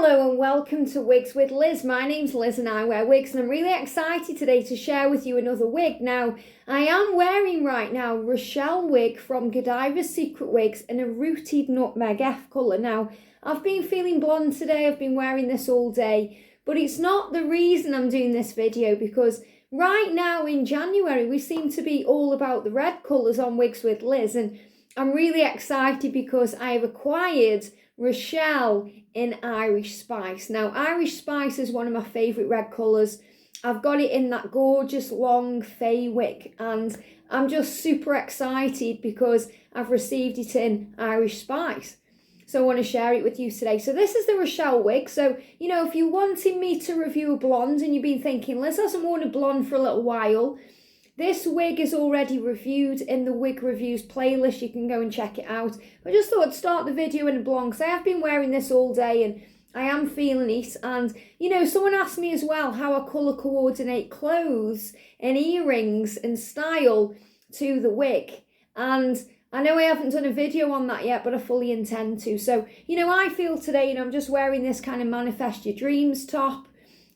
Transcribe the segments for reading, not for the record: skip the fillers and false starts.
Hello and welcome to Wigs with Liz. My name's Liz and I wear wigs, and I'm really excited today to share with you another wig. Now, I am wearing right now Rochelle Wig from Godivas Secret Wigs in a rooted nutmeg F colour. Now, I've been feeling blonde today, I've been wearing this all day, but it's not the reason I'm doing this video, because right now in January we seem to be all about the red colours on Wigs with Liz, and I'm really excited because I have acquired Rochelle in Irish Spice. Now, Irish Spice is one of my favourite red colours. I've got it in that gorgeous long fay wig, and I'm just super excited because I've received it in Irish Spice. So I want to share it with you today. So this is the Rochelle wig. So, you know, if you're wanting me to review a blonde and you've been thinking, Liz hasn't worn a blonde for a little while, this wig is already reviewed in the wig reviews playlist. You can go and check it out. I just thought I'd start the video in a blonde because I have been wearing this all day and I am feeling it. And, you know, someone asked me as well how I colour coordinate clothes and earrings and style to the wig. And I know I haven't done a video on that yet, but I fully intend to. So, you know, I feel today, you know, I'm just wearing this kind of manifest your dreams top.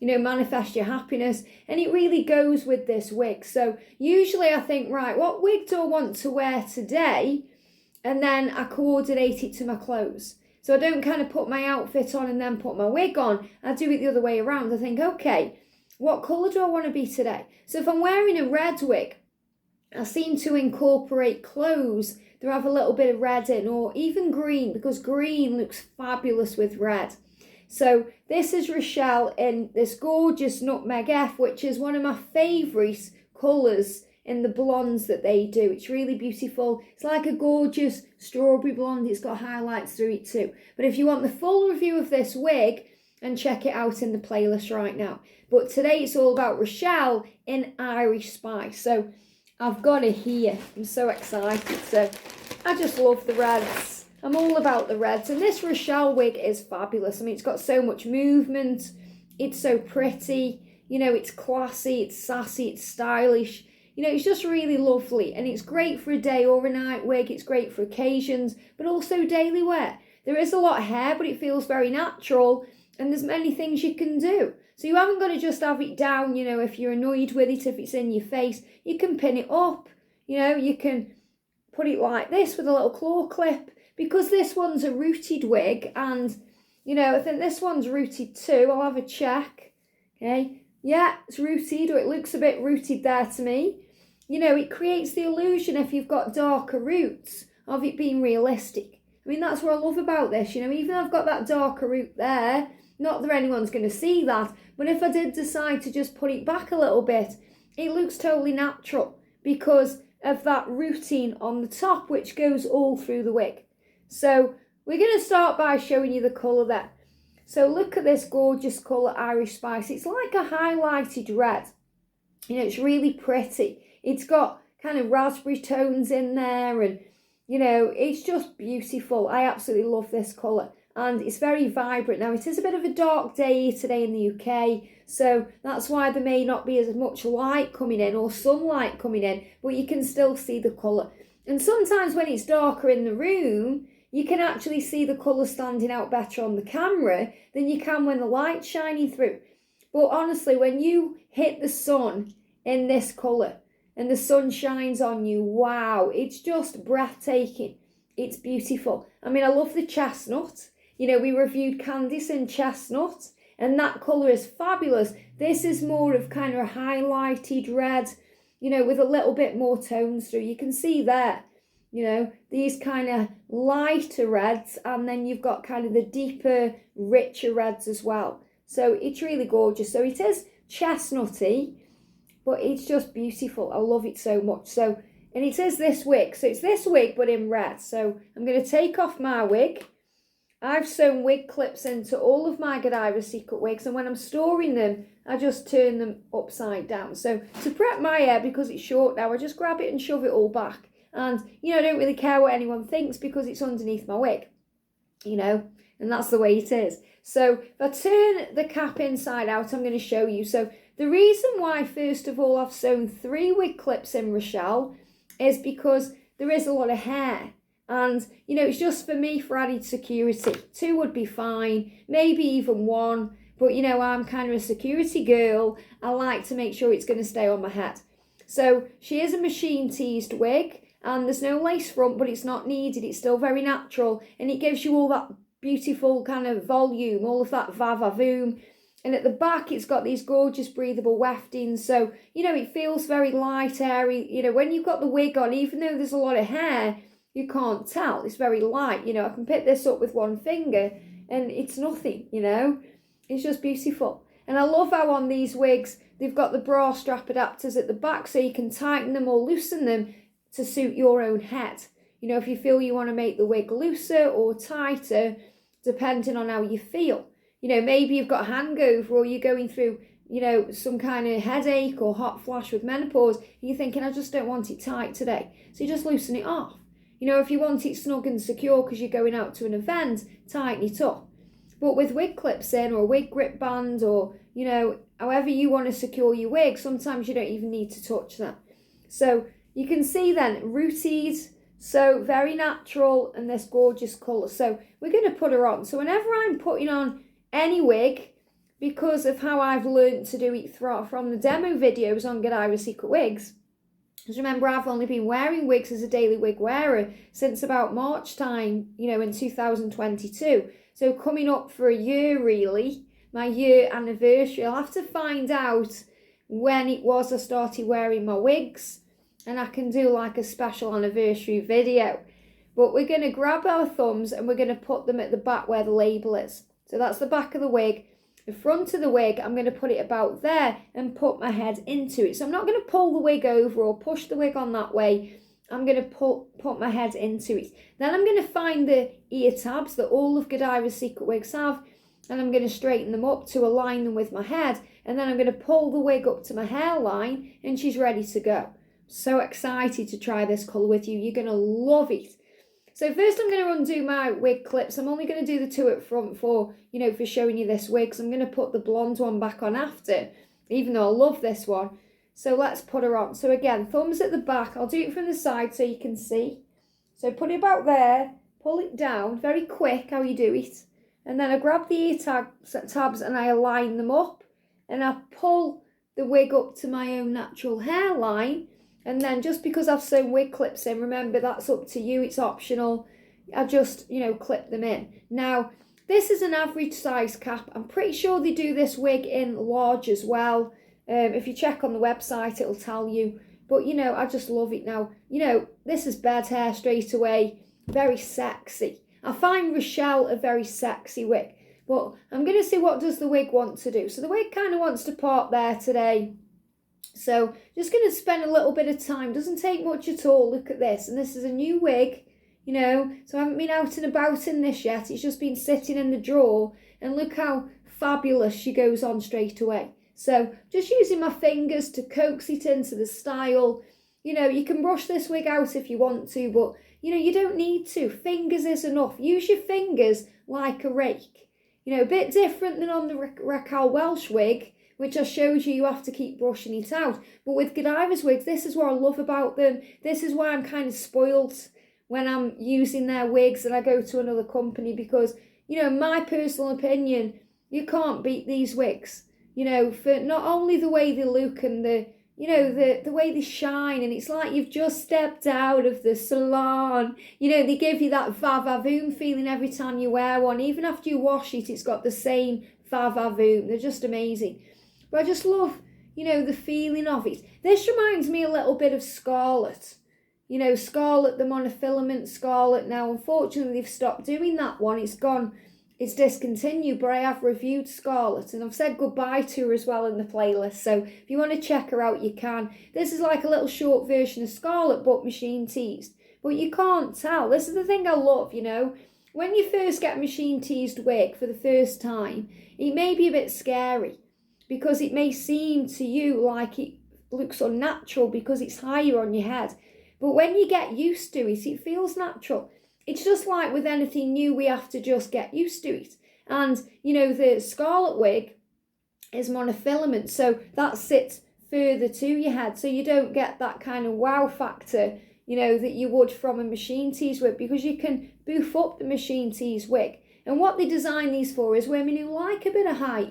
You know, manifest your happiness, and it really goes with this wig. So usually I think, right, what wig do I want to wear today? And then I coordinate it to my clothes. So I don't kind of put my outfit on and then put my wig on. I do it the other way around. I think, okay, what colour do I want to be today? So if I'm wearing a red wig, I seem to incorporate clothes that have a little bit of red in, or even green, because green looks fabulous with red. So this is Rochelle in this gorgeous nutmeg F, which is one of my favourite colours in the blondes that they do. It's really beautiful. It's like a gorgeous strawberry blonde. It's got highlights through it too. But if you want the full review of this wig, and check it out in the playlist right now. But today it's all about Rochelle in Irish Spice. So I've got it here. I'm so excited. So I just love the reds. I'm all about the reds, and this Rochelle wig is fabulous. I mean, it's got so much movement, it's so pretty, you know, it's classy, it's sassy, it's stylish, you know, it's just really lovely, and it's great for a day or a night wig. It's great for occasions, but also daily wear. There is a lot of hair, but it feels very natural, and there's many things you can do. So you haven't got to just have it down, you know, if you're annoyed with it, if it's in your face, you can pin it up, you know, you can put it like this with a little claw clip. Because this one's a rooted wig, and, you know, I think this one's rooted too. I'll have a check, okay? Yeah, it's rooted, or it looks a bit rooted there to me. You know, it creates the illusion, if you've got darker roots, of it being realistic. I mean, that's what I love about this, you know, even though I've got that darker root there, not that anyone's going to see that, but if I did decide to just put it back a little bit, it looks totally natural because of that rooting on the top, which goes all through the wig. So we're going to start by showing you the colour there. So look at this gorgeous colour, Irish Spice. It's like a highlighted red. You know, it's really pretty. It's got kind of raspberry tones in there, and, you know, it's just beautiful. I absolutely love this colour, and it's very vibrant. Now, it is a bit of a dark day here today in the UK, so that's why there may not be as much light coming in or sunlight coming in, but you can still see the colour. And sometimes when it's darker in the room, you can actually see the colour standing out better on the camera than you can when the light's shining through. But honestly, when you hit the sun in this colour and the sun shines on you, wow, it's just breathtaking. It's beautiful. I mean, I love the chestnut. You know, we reviewed Candice in chestnut, and that colour is fabulous. This is more of kind of a highlighted red, you know, with a little bit more tones through. You can see there. You know, these kind of lighter reds, and then you've got kind of the deeper, richer reds as well. So it's really gorgeous. So it is chestnutty, but it's just beautiful. I love it so much. So, and it is this wig. So it's this wig, but in red. So I'm going to take off my wig. I've sewn wig clips into all of my Godivas Secret wigs, and when I'm storing them, I just turn them upside down. So to prep my hair, because it's short now, I just grab it and shove it all back. And, you know, I don't really care what anyone thinks because it's underneath my wig, you know, and that's the way it is. So if I turn the cap inside out, I'm going to show you. So the reason why, first of all, I've sewn 3 wig clips in Rochelle is because there is a lot of hair. And, you know, it's just for me for added security. 2 would be fine, maybe even 1. But, you know, I'm kind of a security girl. I like to make sure it's going to stay on my head. So she is a machine teased wig. And there's no lace front, but it's not needed. It's still very natural. And it gives you all that beautiful kind of volume, all of that va-va-voom. And at the back, it's got these gorgeous breathable weftings. So, you know, it feels very light, airy. You know, when you've got the wig on, even though there's a lot of hair, you can't tell. It's very light. You know, I can pick this up with 1 finger and it's nothing, you know. It's just beautiful. And I love how on these wigs, they've got the bra strap adapters at the back so you can tighten them or loosen them to suit your own head. You know, if you feel you want to make the wig looser or tighter, depending on how you feel. You know, maybe you've got a hangover or you're going through, you know, some kind of headache or hot flash with menopause. And you're thinking, I just don't want it tight today. So you just loosen it off. You know, if you want it snug and secure because you're going out to an event, tighten it up. But with wig clips in or a wig grip band or, you know, however you want to secure your wig, sometimes you don't even need to touch that. So you can see then, rooted, so very natural and this gorgeous colour. So we're going to put her on. So whenever I'm putting on any wig, because of how I've learned to do it from the demo videos on Godivas Secret Wigs, because remember I've only been wearing wigs as a daily wig wearer since about March time, you know, in 2022. So coming up for a year really, my year anniversary. I'll have to find out when it was I started wearing my wigs and I can do like a special anniversary video. But we're going to grab our thumbs and we're going to put them at the back where the label is. So that's the back of the wig. The front of the wig, I'm going to put it about there and put my head into it. So I'm not going to pull the wig over or push the wig on that way. I'm going to put my head into it. Then I'm going to find the ear tabs that all of Godivas Secret Wigs have. And I'm going to straighten them up to align them with my head. And then I'm going to pull the wig up to my hairline and she's ready to go. So excited to try this colour with you. You're going to love it. So first I'm going to undo my wig clips. I'm only going to do the 2 at front for, you know, for showing you this wig. So I'm going to put the blonde one back on after, even though I love this one. So let's put her on. So again, thumbs at the back. I'll do it from the side so you can see. So put it about there, pull it down, very quick how you do it. And then I grab the ear tabs and I align them up. And I pull the wig up to my own natural hairline. And then just because I've sewn wig clips in, remember that's up to you, it's optional. I just, you know, clip them in. Now, this is an average size cap. I'm pretty sure they do this wig in large as well. If you check on the website, it'll tell you. But, you know, I just love it now. You know, this is bed hair straight away. Very sexy. I find Rochelle a very sexy wig. But I'm going to see what does the wig want to do. So the wig kind of wants to part there today. So just going to spend a little bit of time. Doesn't take much at all. Look at this. And this is a new wig, you know. So I haven't been out and about in this yet. It's just been sitting in the drawer. And look how fabulous she goes on straight away. So just using my fingers to coax it into the style. You know, you can brush this wig out if you want to. But, you know, you don't need to. Fingers is enough. Use your fingers like a rake. You know, a bit different than on the Rochelle Welsh wig, which I showed you have to keep brushing it out. But with Godivas wigs, this is what I love about them. This is why I'm kind of spoilt when I'm using their wigs and I go to another company because, you know, in my personal opinion, you can't beat these wigs. You know, for not only the way they look and the, you know, the way they shine, and it's like you've just stepped out of the salon. You know, they give you that va-va-voom feeling every time you wear one. Even after you wash it, it's got the same va-va-voom. They're just amazing. But I just love, you know, the feeling of it. This reminds me a little bit of Scarlet. You know, Scarlet, the monofilament Scarlet. Now, unfortunately, they've stopped doing that one. It's gone, it's discontinued, but I have reviewed Scarlet. And I've said goodbye to her as well in the playlist. So if you want to check her out, you can. This is like a little short version of Scarlet, but machine teased. But you can't tell. This is the thing I love, you know. When you first get a machine teased wig for the first time, it may be a bit scary. Because it may seem to you like it looks unnatural because it's higher on your head. But when you get used to it, it feels natural. It's just like with anything new, we have to just get used to it. And, you know, the Scarlet wig is monofilament, so that sits further to your head. So you don't get that kind of wow factor, that you would from a machine tease wig, because you can boof up the machine tease wig. And what they design these for is women who like a bit of height,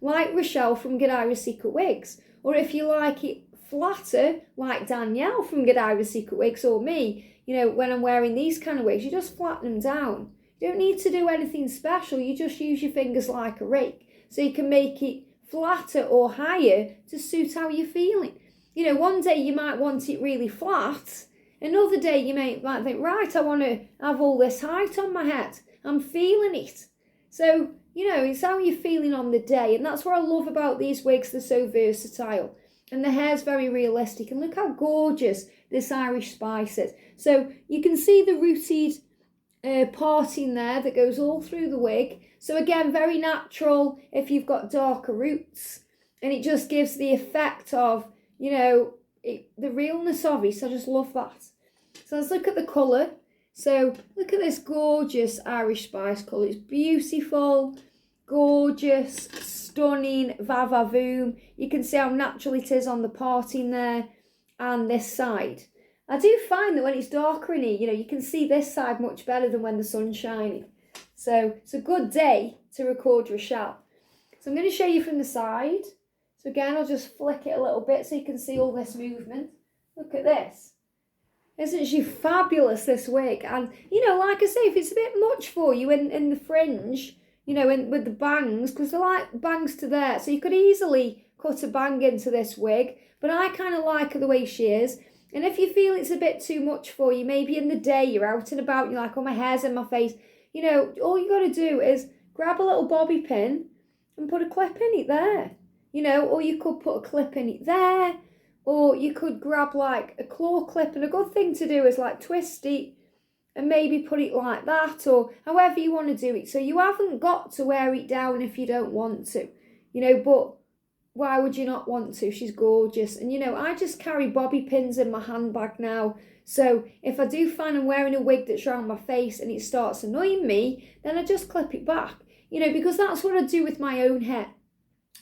like Rochelle from Godivas Secret Wigs. Or if you like it flatter, like Danielle from Godivas Secret Wigs, or me, when I'm wearing these kind of wigs, you just flatten them down. You don't need to do anything special, you just use your fingers like a rake. So you can make it flatter or higher to suit how you're feeling. One day you might want it really flat, another day you might think, right, I want to have all this height on my head. I'm feeling it. So, it's how you're feeling on the day. And that's what I love about these wigs. They're so versatile. And the hair's very realistic. And look how gorgeous this Irish Spice is. So you can see the rooted parting there that goes all through the wig. So again, very natural if you've got darker roots. And it just gives the effect of, the realness of it. So I just love that. So let's look at the colour. So look at this gorgeous Irish Spice colour. It's beautiful, gorgeous, stunning, va-va-voom. You can see how natural it is on the parting there and this side. I do find that when it's darker in here, you can see this side much better than when the sun's shining. So it's a good day to record Rochelle. So I'm going to show you from the side. So again, I'll just flick it a little bit so you can see all this movement. Look at this. Isn't she fabulous, this wig? And, like I say, if it's a bit much for you in the fringe, with the bangs, because they're like bangs to there, so you could easily cut a bang into this wig, but I kind of like her the way she is. And if you feel it's a bit too much for you, maybe in the day you're out and about, you're like, oh, my hair's in my face, all you got to do is grab a little bobby pin and put a clip in it there, or you could put a clip in it there. Or you could grab like a claw clip, and a good thing to do is like twist it and maybe put it like that, or however you want to do it. So you haven't got to wear it down if you don't want to, but why would you not want to? She's gorgeous. And I just carry bobby pins in my handbag now. So if I do find I'm wearing a wig that's around my face and it starts annoying me, then I just clip it back, because that's what I do with my own hair.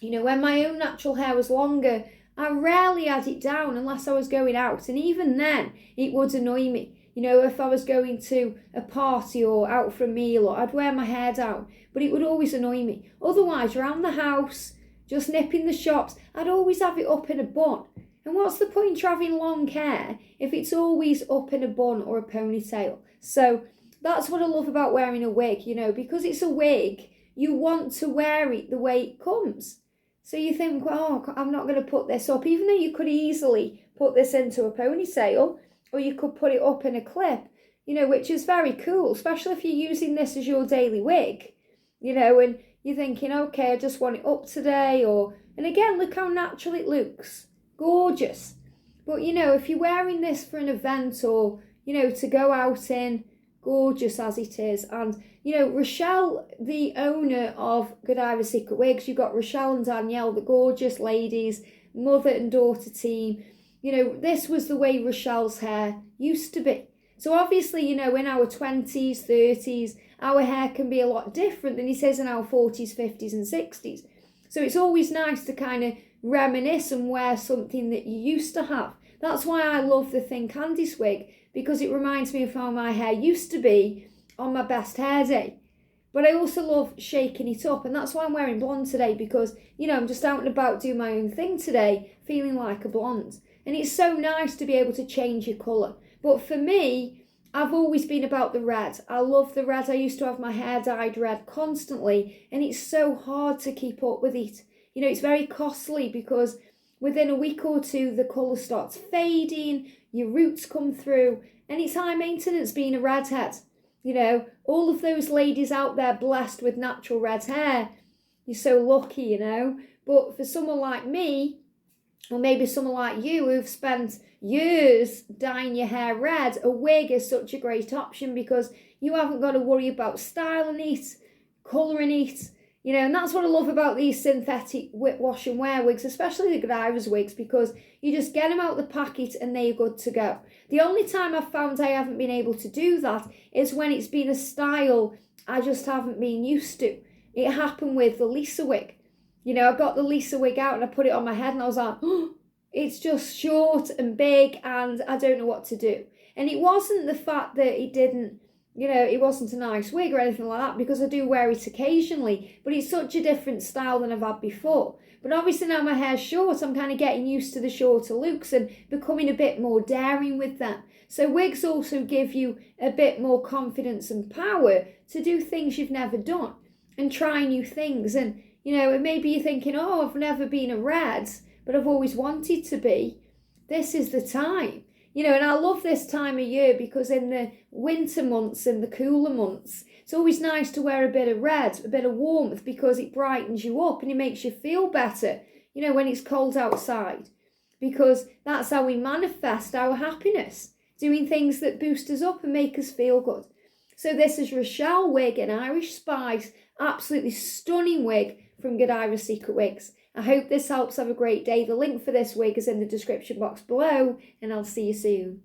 When my own natural hair was longer, I rarely had it down unless I was going out, and even then it would annoy me. If I was going to a party or out for a meal, or I'd wear my hair down, but it would always annoy me. Otherwise, around the house, just nipping the shops, I'd always have it up in a bun. And what's the point of having long hair if it's always up in a bun or a ponytail? So that's what I love about wearing a wig, because it's a wig, you want to wear it the way it comes. So you think, well, I'm not going to put this up, even though you could easily put this into a ponytail, or you could put it up in a clip, which is very cool, especially if you're using this as your daily wig, and you're thinking, okay, I just want it up today, and again, look how natural it looks, gorgeous. But, if you're wearing this for an event or, to go out in, gorgeous as it is. And Rochelle, the owner of Godivas Secret Wigs, you've got Rochelle and Danielle, the gorgeous ladies, mother and daughter team. This was the way Rochelle's hair used to be. So obviously, in our 20s, 30s, our hair can be a lot different than it is in our 40s, 50s and 60s. So it's always nice to kind of reminisce and wear something that you used to have. That's why I love the Thin Candice wig, because it reminds me of how my hair used to be on my best hair day. But I also love shaking it up, and that's why I'm wearing blonde today, because, I'm just out and about doing my own thing today, feeling like a blonde. And it's so nice to be able to change your colour. But for me, I've always been about the red. I love the red. I used to have my hair dyed red constantly, and it's so hard to keep up with it. It's very costly, because within a week or two, the colour starts fading, your roots come through, and it's high maintenance being a redhead. All of those ladies out there blessed with natural red hair, you're so lucky, But for someone like me, or maybe someone like you who've spent years dyeing your hair red, a wig is such a great option, because you haven't got to worry about styling it, colouring it, and that's what I love about these synthetic wash and wear wigs, especially the Godivas wigs, because you just get them out of the packet and they're good to go. The only time I've found I haven't been able to do that is when it's been a style I just haven't been used to. It happened with the Lisa wig. I got the Lisa wig out and I put it on my head and I was like, oh, it's just short and big and I don't know what to do. And it wasn't the fact that it didn't, it wasn't a nice wig or anything like that, because I do wear it occasionally, but it's such a different style than I've had before. But obviously now my hair's short, I'm kind of getting used to the shorter looks and becoming a bit more daring with them. So wigs also give you a bit more confidence and power to do things you've never done and try new things. And, and maybe you're thinking, oh, I've never been a red, but I've always wanted to be. This is the time. And I love this time of year because in the winter months and the cooler months, it's always nice to wear a bit of red, a bit of warmth, because it brightens you up and it makes you feel better, when it's cold outside. Because that's how we manifest our happiness, doing things that boost us up and make us feel good. So this is Rochelle Wig, an Irish Spice, absolutely stunning wig from Godivas Secret Wigs. I hope this helps. Have a great day. The link for this wig is in the description box below, and I'll see you soon.